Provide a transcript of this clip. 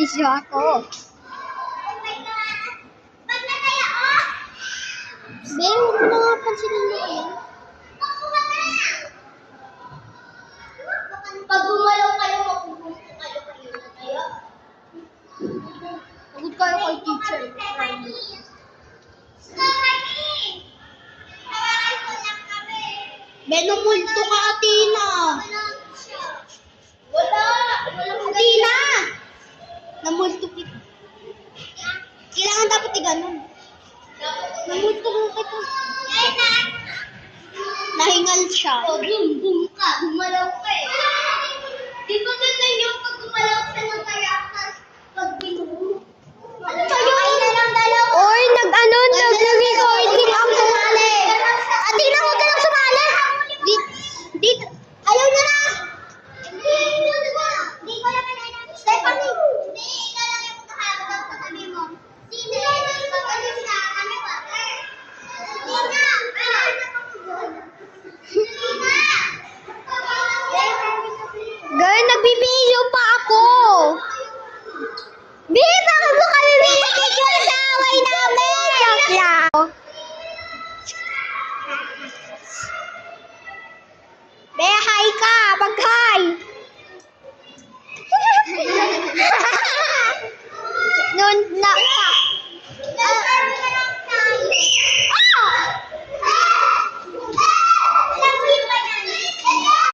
nagbibisyo ako. Be, huwag mo na nga pansinin mo yan. Pag gumalaw kayo, mapupunto kayo na tayo. Pagod kayo kay teacher. Be, numulto ka, Athena. Wala. Athena! Namulto kita. Kailangan dapat i-ganon. Namulto ka kita. Nahingal siya. O, boom ka. Gumalaw ka eh. Di ba ganun yung pag gumalaw ka ng karakas pag binuho? Ano ba yun? Oy, nag-recording ako. Athena, huwag ka lang sumali. Dito. Ayaw niya na. Hindi ko naman alam. Stephanie! Hindi, ikaw lang yung kahabang daw sa sabi mo. Sino yung pag-alis na kami water? Sina! Girl, nagbibihyo pa ako. Bi, bakit mo kami binibigyan sa away namin? Joke lang. Be, hi ka. Pagka